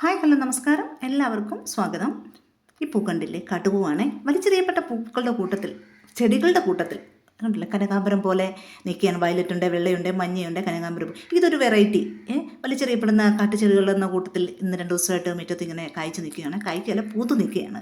Hi hello നമസ്കാരം, എല്ലാവർക്കും സ്വാഗതം. ഈ പൂ കണ്ടില്ലേ, കാട്ടുപൂവാണേ. വലിച്ചെറിയപ്പെട്ട പൂക്കളുടെ കൂട്ടത്തിൽ, ചെടികളുടെ കൂട്ടത്തിൽ കണ്ടില്ലേ, കനകാമ്പരം പോലെ നിൽക്കുകയാണ്. വയലറ്റുണ്ട്, വെള്ളയുണ്ട്, മഞ്ഞയുണ്ട്, കനകാമ്പരം പൂ. ഇതൊരു വെറൈറ്റി വലിച്ചെറിയപ്പെടുന്ന കാട്ടുചെടികളുടെ കൂട്ടത്തിൽ ഇന്ന് 2 ദിവസമായിട്ട് മുറ്റത്ത് ഇങ്ങനെ കായ്ച്ച് നിൽക്കുകയാണ്. കായ്ക്കല്ല, പൂത്ത് നിൽക്കുകയാണ്.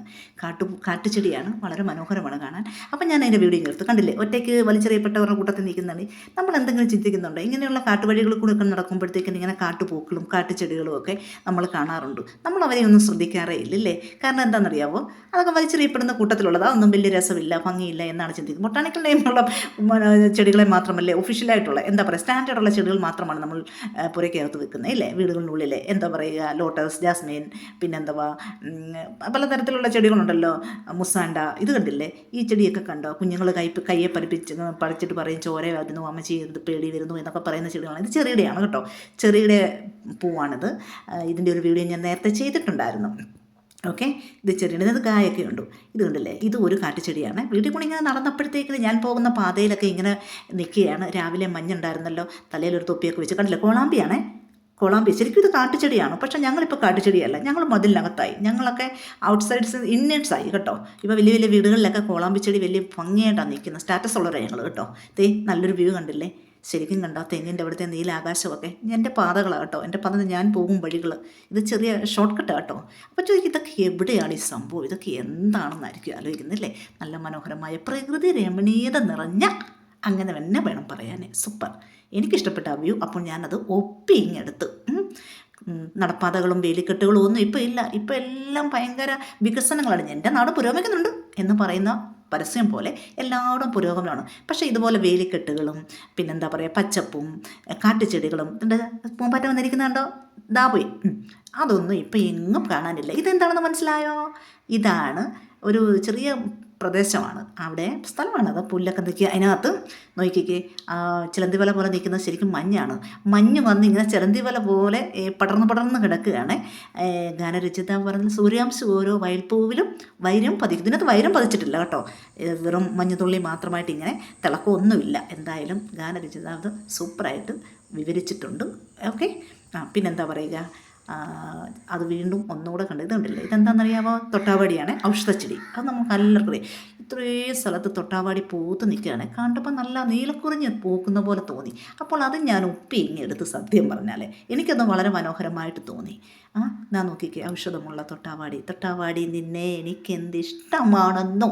കാട്ടുചെടിയാണ്, വളരെ മനോഹരമാണ് കാണാൻ. അപ്പം ഞാൻ അതിൻ്റെ വീഡിയോ ചേർത്ത് കണ്ടില്ലേ, ഒറ്റയ്ക്ക് വലിച്ചെറിയപ്പെട്ടവരുടെ കൂട്ടത്തിൽ നിൽക്കുന്നതാണ്. നമ്മൾ എന്തെങ്കിലും ചിന്തിക്കുന്നുണ്ടോ? ഇങ്ങനെയുള്ള കാട്ടുവഴികളിൽ കൂടെ ഒക്കെ നടക്കുമ്പോഴത്തേക്കും ഇങ്ങനെ കാട്ടുപൂക്കളും കാട്ടുചെടികളും ഒക്കെ നമ്മൾ കാണാറുണ്ട്. നമ്മൾ അവരെ ഒന്നും ശ്രദ്ധിക്കാറേ ഇല്ലല്ലേ. കാരണം എന്താണെന്നറിയാവോ, അതൊക്കെ വലിച്ചെറിയപ്പെടുന്ന കൂട്ടത്തിലുള്ളത്, അതൊന്നും വലിയ രസമില്ല, ഭംഗിയില്ല എന്നാണ് ചിന്തിക്കുന്നത്. ബൊട്ടാണിക്കൽ നെയിമുള്ള ചെടികളെ മാത്രമല്ലേ, ഒഫീഷ്യലായിട്ടുള്ള എന്താ പറയുക, സ്റ്റാൻഡേർഡുള്ള ചെടികൾ മാത്രമാണ് നമ്മൾ പുരയ്ക്കകത്ത് വെക്കുന്നത് ഇല്ലേ, വീടുകളിനുള്ളിലെ എന്താ പറയുക, ലോട്ടസ്, ജാസ്മിൻ, പിന്നെന്താ പലതരത്തിലുള്ള ചെടികളുണ്ടല്ലോ, മുസാണ്ട. ഇത് കണ്ടില്ലേ, ഈ ചെടിയൊക്കെ കണ്ടോ? കുഞ്ഞുങ്ങൾ കയ്യെ പറിച്ചിട്ട് പറയും ചോര വരുന്നു, അമ്മച്ചി ഇത് പേടി വരുന്നു എന്നൊക്കെ പറയുന്ന ചെടികളാണ്. ഇത് ചെറിയുടെയാണ് കേട്ടോ, ചെറിയുടെ പൂവാണിത്. ഇതിൻ്റെ ഒരു വീഡിയോ ഞാൻ നേരത്തെ ചെയ്തിട്ടുണ്ടായിരുന്നു. ഓക്കെ, ഇത് ചെടിയുടെ ഇത് കായൊക്കെ ഉണ്ട്. ഇത് കണ്ടില്ലേ, ഇത് ഒരു കാട്ടുചെടിയാണ്. വീട്ടിൽ കൂടി ഇങ്ങനെ നടന്നപ്പോഴത്തേക്ക് ഞാൻ പോകുന്ന പാതയിലൊക്കെ ഇങ്ങനെ നിൽക്കുകയാണ്. രാവിലെ മഞ്ഞുണ്ടായിരുന്നല്ലോ, തലയിലൊരു തൊപ്പിയൊക്കെ വെച്ച് കണ്ടില്ലേ, കോളാമ്പിയാണേ. കോളാമ്പി ശരിക്കും ഇത് കാട്ടുചെടിയാണ്, പക്ഷേ ഞങ്ങളിപ്പോൾ കാട്ടുചെടിയല്ല, ഞങ്ങൾ മതിലിനകത്തായി. ഞങ്ങളൊക്കെ ഔട്ട്സൈഡ്സ് ഇന്നേഴ്സായി കേട്ടോ. ഇപ്പോൾ വലിയ വലിയ വീടുകളിലൊക്കെ കോളാമ്പി ചെടി വലിയ ഭംഗിയായിട്ടാണ് നിൽക്കുന്നത്. സ്റ്റാറ്റസ് ഉള്ളവരാണ് ഞങ്ങൾ കേട്ടോ. നല്ലൊരു വ്യൂ കണ്ടില്ലേ, ശരിക്കും കണ്ടോ തെങ്ങിൻ്റെ അവിടുത്തെ നീലാകാശമൊക്കെ. എൻ്റെ പാതകളാണ് കേട്ടോ, എൻ്റെ പാത ഞാൻ പോകും വഴികൾ. ഇത് ചെറിയ ഷോർട്ട് കട്ടാണ് കേട്ടോ. അപ്പോൾ ചോദിക്കും, ഇതൊക്കെ എവിടെയാണ് ഈ സംഭവം, ഇതൊക്കെ എന്താണെന്നായിരിക്കും ആലോചിക്കുന്നില്ലേ. നല്ല മനോഹരമായ പ്രകൃതി രമണീയത നിറഞ്ഞ, അങ്ങനെ തന്നെ വേണം പറയാൻ. സൂപ്പർ, എനിക്കിഷ്ടപ്പെട്ട ആ വ്യൂ. അപ്പോൾ ഞാനത് ഇങ്ങെടുത്ത്. നടപ്പാതകളും വേലിക്കെട്ടുകളും ഒന്നും ഇപ്പോൾ ഇല്ല. ഇപ്പോൾ എല്ലാം ഭയങ്കര വികസനങ്ങളാണ്. എൻ്റെ നാട് പുരോഗമിക്കുന്നുണ്ട് എന്ന് പറയുന്ന പരസ്യം പോലെ എല്ലായിടും പുരോഗമനമാണ്. പക്ഷേ ഇതുപോലെ വേലിക്കെട്ടുകളും പിന്നെന്താ പറയുക, പച്ചപ്പും കാട്ടുചെടികളും ഇതിൻ്റെ പൂമ്പാറ്റ വന്നിരിക്കുന്നുണ്ടോ, ദാ പോയി. അതൊന്നും ഇപ്പം എങ്ങും കാണാനില്ല. ഇതെന്താണെന്ന് മനസ്സിലായോ? ഇതാണ് ഒരു ചെറിയ പ്രദേശമാണ്, അവിടെ സ്ഥലമാണത്. പുല്ലൊക്കെ നിൽക്കുക, അതിനകത്ത് നോക്കിക്കേ, ചിലന്തി വല പോലെ നിൽക്കുന്നത് ശരിക്കും മഞ്ഞാണ്. മഞ്ഞ് വന്ന് ഇങ്ങനെ ചിലന്തി വല പോലെ പടർന്ന് കിടക്കുകയാണ്. ഗാനരചിത പറഞ്ഞ സൂര്യാംശം ഓരോ വയൽപ്പൂവിലും വൈരം പതിക്കും. ഇതിനകത്ത് വൈരം പതിച്ചിട്ടില്ല കേട്ടോ, വെറും മഞ്ഞുതുള്ളി മാത്രമായിട്ട് ഇങ്ങനെ തിളക്കമൊന്നുമില്ല. എന്തായാലും ഗാനരചിത അത് സൂപ്പറായിട്ട് വിവരിച്ചിട്ടുണ്ട്. ഓക്കെ, പിന്നെന്താ പറയുക, അത് വീണ്ടും ഒന്നുകൂടെ കണ്ട്. ഇതുണ്ടല്ലോ, ഇതെന്താണെന്നറിയാമോ, തൊട്ടാവാടിയാണ്, ഔഷധച്ചെടി. അത് നമുക്ക് എല്ലാവർക്കും അറിയാം. ഇത്രയും സ്ഥലത്ത് തൊട്ടാവാടി പൂത്ത് നിൽക്കുകയാണ്. കണ്ടപ്പോൾ നല്ല നീലക്കുറിഞ്ഞ് പൂക്കുന്ന പോലെ തോന്നി. അപ്പോൾ അത് ഞാൻ എടുത്ത് സത്യം പറഞ്ഞാൽ എനിക്കത് വളരെ മനോഹരമായിട്ട് തോന്നി. ഞാൻ നോക്കിക്കേ, ഔഷധമുള്ള തൊട്ടാവാടി നിന്നെ എനിക്കെന്തിഷ്ടമാണെന്നോ,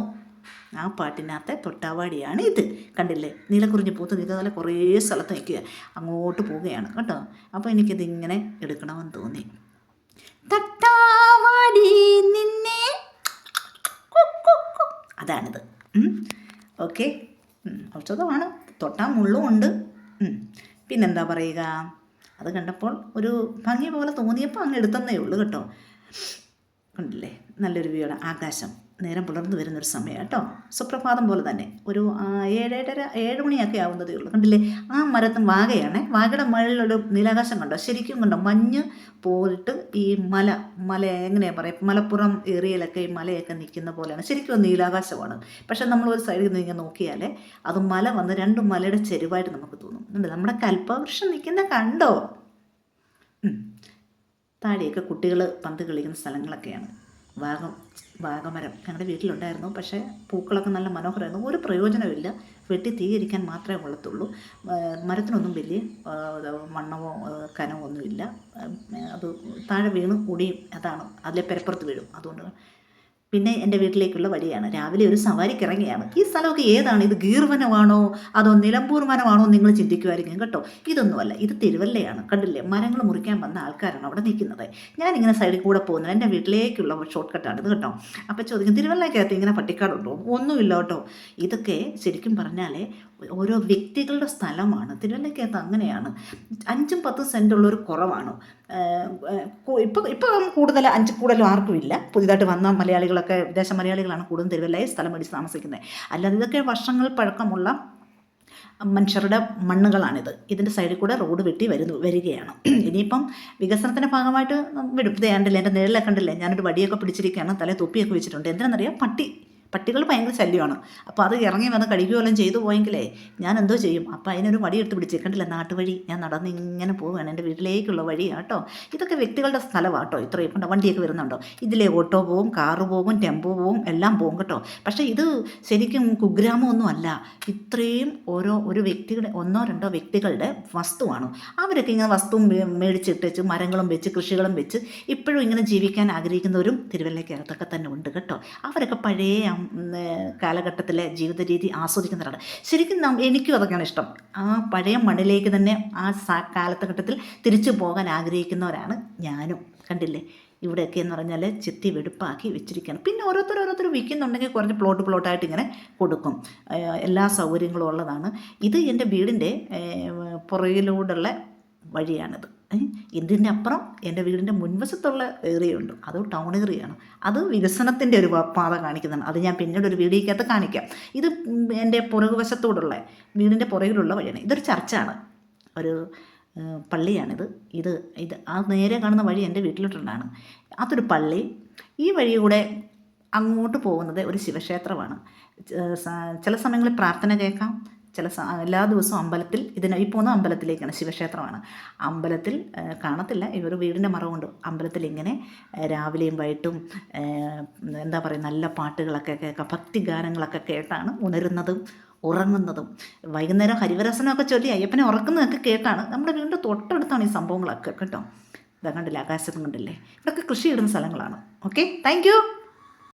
ആ പാട്ടിനകത്തെ തൊട്ടാവാടിയാണ് ഇത്. കണ്ടില്ലേ, നീലക്കുറിഞ്ഞ് പൂത്ത് നിൽക്കുന്ന കുറേ സ്ഥലത്ത് നിൽക്കുക, അങ്ങോട്ട് പോവുകയാണ് കേട്ടോ. അപ്പോൾ എനിക്കിതിങ്ങനെ എടുക്കണമെന്ന് തോന്നി. തൊട്ടാവാടി നിന്നെ, അതാണിത്. ഓക്കെ, ഔഷധമാണ്, തൊട്ടാൽ മുള്ളും ഉണ്ട്. പിന്നെന്താ പറയുക, അത് കണ്ടപ്പോൾ ഒരു ഭംഗി പോലെ തോന്നിയപ്പോൾ അങ്ങ് എടുത്തന്നേ ഉള്ളൂ കേട്ടോ. കണ്ടില്ലേ, നല്ലൊരു വ്യൂ ആണ്. ആകാശം നേരം പുലർന്നു വരുന്നൊരു സമയം കേട്ടോ, സുപ്രഭാതം പോലെ തന്നെ. ഒരു 7 മണിയൊക്കെ ആവുന്നതേ ഉള്ളൂ. കണ്ടില്ലേ, ആ മരത്തും വാഗയാണ്, വാഗയുടെ മുകളിലൊരു നീലാകാശം കണ്ടോ, ശരിക്കും കണ്ടോ, മഞ്ഞ് പോയിട്ട് ഈ മല എങ്ങനെയാണ് പറയുക, മലപ്പുറം ഏരിയയിലൊക്കെ ഈ മലയൊക്കെ നിൽക്കുന്ന പോലെയാണ്. ശരിക്കും നീലാകാശമാണ്. പക്ഷെ നമ്മൾ ഒരു സൈഡിൽ നിന്ന് ഇങ്ങനെ നോക്കിയാൽ അത് മല വന്ന് 2 മലയുടെ ചെരുവായിട്ട് നമുക്ക് തോന്നും. നമ്മുടെ കൽപ്പവൃക്ഷം നിൽക്കുന്ന കണ്ടോ. താഴെയൊക്കെ കുട്ടികൾ പന്ത് കളിക്കുന്ന സ്ഥലങ്ങളൊക്കെയാണ്. വാഗമരം ഞങ്ങളുടെ വീട്ടിലുണ്ടായിരുന്നു. പക്ഷേ പൂക്കളൊക്കെ നല്ല മനോഹരമായിരുന്നു. ഒരു പ്രയോജനമില്ല, വെട്ടി തീകരിക്കാൻ മാത്രമേ കൊള്ളത്തുള്ളൂ. മരത്തിനൊന്നും വലിയ മണ്ണമോ കനമോ ഒന്നുമില്ല. അത് താഴെ വീണ് ഒടിയും, അതാണ്, അതിലെ പെരപ്പുറത്ത് വീഴും. അതുകൊണ്ട് പിന്നെ എൻ്റെ വീട്ടിലേക്കുള്ള വഴിയാണ്. രാവിലെ ഒരു സവാരിക്ക് ഇറങ്ങിയാണ്. ഈ സ്ഥലമൊക്കെ ഏതാണ്, ഇത് ഗീർവനമാണോ അതോ നിലമ്പൂർ വനമാണോ നിങ്ങൾ ചിന്തിക്കുമായിരിക്കും കേട്ടോ. ഇതൊന്നുമല്ല, ഇത് തിരുവല്ലയാണ്. കണ്ടില്ലേ, മരങ്ങൾ മുറിക്കാൻ വന്ന ആൾക്കാരാണ് അവിടെ നിൽക്കുന്നത്. ഞാനിങ്ങനെ സൈഡിൽ കൂടെ പോകുന്നത് എൻ്റെ വീട്ടിലേക്കുള്ള ഷോർട്ട് കട്ടാണിത് കേട്ടോ. അപ്പോൾ ചോദിക്കും, തിരുവല്ലയ്ക്കകത്ത് ഇങ്ങനെ പട്ടിക്കാടുണ്ടോ? ഒന്നുമില്ല കേട്ടോ. ഇതൊക്കെ ശരിക്കും പറഞ്ഞാൽ ഓരോ വ്യക്തികളുടെ സ്ഥലമാണ്. തിരുവല്ലയ്ക്കകത്ത് അങ്ങനെയാണ്. 5-10 സെൻറ്റുള്ളൊരു കുറവാണ്. ഇപ്പം കൂടുതൽ 5 കൂടുതലും ആർക്കും ഇല്ല. പുതിയതായിട്ട് വന്ന മലയാളികളൊക്കെ, വിദേശ മലയാളികളാണ് കൂടുതലും തിരുവല്ലയെ സ്ഥലം മേടിച്ച് താമസിക്കുന്നത്. അല്ലാതെ ഇതൊക്കെ വർഷങ്ങൾ പഴക്കമുള്ള മനുഷ്യരുടെ മണ്ണുകളാണിത്. ഇതിൻ്റെ സൈഡിൽ കൂടെ റോഡ് വെട്ടി വരികയാണ്. ഇനിയിപ്പം വികസനത്തിൻ്റെ ഭാഗമായിട്ട് വിടും. കണ്ടില്ലേ, എൻ്റെ നിഴലൊക്കെ കണ്ടില്ലേ, ഞാനൊരു വടിയൊക്കെ പിടിച്ചിരിക്കുകയാണ്, തലേ തൊപ്പിയൊക്കെ വെച്ചിട്ടുണ്ട്. എന്തിനാണെന്നറിയാം, പട്ടി പട്ടികൾ ഭയങ്കര ശല്യമാണ്. അപ്പോൾ അത് ഇറങ്ങി വന്ന് കഴിക്കുകയെല്ലാം ചെയ്തു പോയെങ്കിലേ ഞാൻ എന്തോ ചെയ്യും? അപ്പോൾ അതിനൊരു വടിയെടുത്ത് പിടിച്ചേക്കണ്ടില്ല, നാട്ടുവഴി ഞാൻ നടന്ന് ഇങ്ങനെ പോവുകയാണ്, എൻ്റെ വീട്ടിലേക്കുള്ള വഴിയാണ് കേട്ടോ. ഇതൊക്കെ വ്യക്തികളുടെ സ്ഥലമാണ് കേട്ടോ. ഇത്രയും കണ്ടോ, വണ്ടിയൊക്കെ വരുന്നുണ്ടോ? ഇതിലെ ഓട്ടോ പോവും, കാറ് പോകും, ടെമ്പോ പോവും, എല്ലാം പോകും കേട്ടോ. പക്ഷേ ഇത് ശരിക്കും കുഗ്രാമമൊന്നും അല്ല. ഇത്രയും ഒരു വ്യക്തിയുടെ 1-2 വ്യക്തികളുടെ വസ്തുവാണ്. അവരൊക്കെ ഇങ്ങനെ വസ്തു മേടിച്ചിട്ടേച്ച് മരങ്ങളും വെച്ച് കൃഷികളും വെച്ച് ഇപ്പോഴും ഇങ്ങനെ ജീവിക്കാൻ ആഗ്രഹിക്കുന്നവരും തിരുവല്ലയ്ക്കകത്തൊക്കെ തന്നെ ഉണ്ട് കേട്ടോ. അവരൊക്കെ പഴയ കാലഘട്ടത്തിലെ ജീവിത രീതി ആസ്വദിക്കുന്നവരാണ്. ശരിക്കും എനിക്കും അതൊക്കെയാണ് ഇഷ്ടം. ആ പഴയ മണ്ണിലേക്ക് തന്നെ ആ കാലഘട്ടത്തിൽ തിരിച്ചു പോകാൻ ആഗ്രഹിക്കുന്നവരാണ് ഞാനും. കണ്ടില്ലേ, ഇവിടെയൊക്കെ എന്ന് പറഞ്ഞാൽ ചെത്തി വെടുപ്പാക്കി വെച്ചിരിക്കുകയാണ്. പിന്നെ ഓരോരുത്തർ വിൽക്കുന്നുണ്ടെങ്കിൽ കുറഞ്ഞ് പ്ലോട്ടായിട്ട് ഇങ്ങനെ കൊടുക്കും. എല്ലാ സൗകര്യങ്ങളും ഉള്ളതാണ്. ഇത് എൻ്റെ വീടിൻ്റെ പുറകിലൂടെയുള്ള വഴിയാണിത്. ഇതിൻ്റെ അപ്പുറം എൻ്റെ വീടിൻ്റെ മുൻവശത്തുള്ള ഏരിയയുണ്ട്, അത് ടൗൺ ഏരിയയാണ്. അത് വികസനത്തിൻ്റെ ഒരു പാത കാണിക്കുന്നതാണ്. അത് ഞാൻ പിന്നീട് ഒരു വീഡിയോക്കകത്ത് കാണിക്കാം. ഇത് എൻ്റെ പുറകുവശത്തോടുള്ള വീടിൻ്റെ പുറകിലുള്ള വഴിയാണ്. ഇതൊരു ചർച്ചാണ്, ഒരു പള്ളിയാണിത്. ഇത് ആ നേരെ കാണുന്ന വഴി എൻ്റെ വീട്ടിലോട്ടുള്ളതാണ്. അതൊരു പള്ളി. ഈ വഴിയൂടെ അങ്ങോട്ട് പോകുന്നത് ഒരു ശിവക്ഷേത്രമാണ്. ചില സമയങ്ങളിൽ പ്രാർത്ഥന കേൾക്കാം. എല്ലാ ദിവസവും അമ്പലത്തിൽ, ഈ പോകുന്ന അമ്പലത്തിലേക്കാണ്, ശിവക്ഷേത്രമാണ്. അമ്പലത്തിൽ കാണത്തില്ല, ഇവർ വീടിൻ്റെ മറവുണ്ട്. അമ്പലത്തിൽ ഇങ്ങനെ രാവിലെയും വൈകിട്ടും എന്താ പറയുക, നല്ല പാട്ടുകളൊക്കെ കേൾക്കാം, ഭക്തിഗാനങ്ങളൊക്കെ കേട്ടാണ് ഉണരുന്നതും ഉറങ്ങുന്നതും. വൈകുന്നേരം ഹരിവരസനമൊക്കെ ചൊല്ലി അയ്യപ്പനെ ഉറക്കുന്നതൊക്കെ കേട്ടാണ്. നമ്മുടെ വീടിൻ്റെ തൊട്ടടുത്താണ് ഈ സംഭവങ്ങളൊക്കെ കേട്ടോ. ഇതാ കണ്ടില്ലേ, ആകാശത്തും കണ്ടില്ലേ, ഇവിടെയൊക്കെ കൃഷി ഇടുന്ന സ്ഥലങ്ങളാണ്. Okay, thank you.